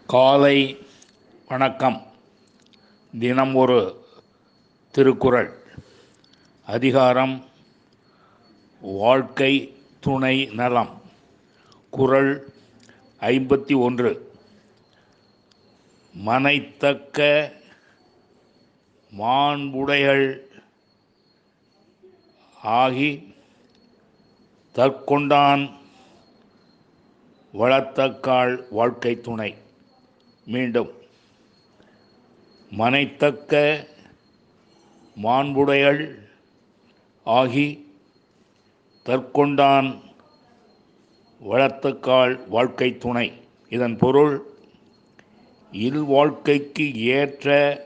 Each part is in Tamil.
காலை வணக்கம். தினம் ஒரு திருக்குறள். அதிகாரம் வாழ்க்கை துணை நலம். குறள் 51. மனைத்தக்க மாண்புடைகள் ஆகி தற்கொண்டான் வளத்தக்காள் வாழ்க்கை துணை. மீண்டும், மனைத்தக்க மாண்புடைகள் ஆகி தற்கொண்டான் வளத்தக்காள் வாழ்க்கை துணை. இதன் பொருள், இல்வாழ்க்கைக்கு ஏற்ற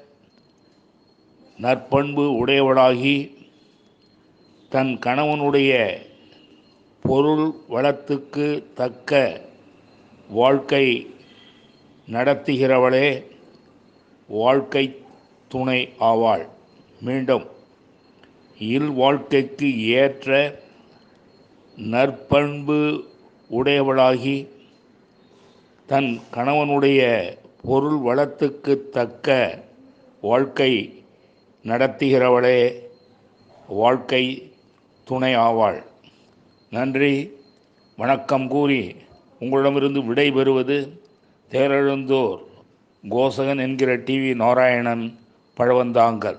நற்பண்பு உடையவளாகி தன் கணவனுடைய பொருள் வளத்துக்கு தக்க வாழ்க்கை நடத்துகிறவளே வாழ்க்கை துணை ஆவாள். மீண்டும், இல்வாழ்க்கைக்கு ஏற்ற நற்பண்பு உடையவளாகி தன் கணவனுடைய பொருள் வளத்துக்கு தக்க வாழ்க்கை நடத்துகிறவளே வாழ்க்கை துணை ஆவாள். நன்றி, வணக்கம் கூறி உங்களிடமிருந்து விடை பெறுவது தேரெழுந்தூர் கோசகன் என்கிற டிவி நாராயணன் பழவந்தாங்கல்.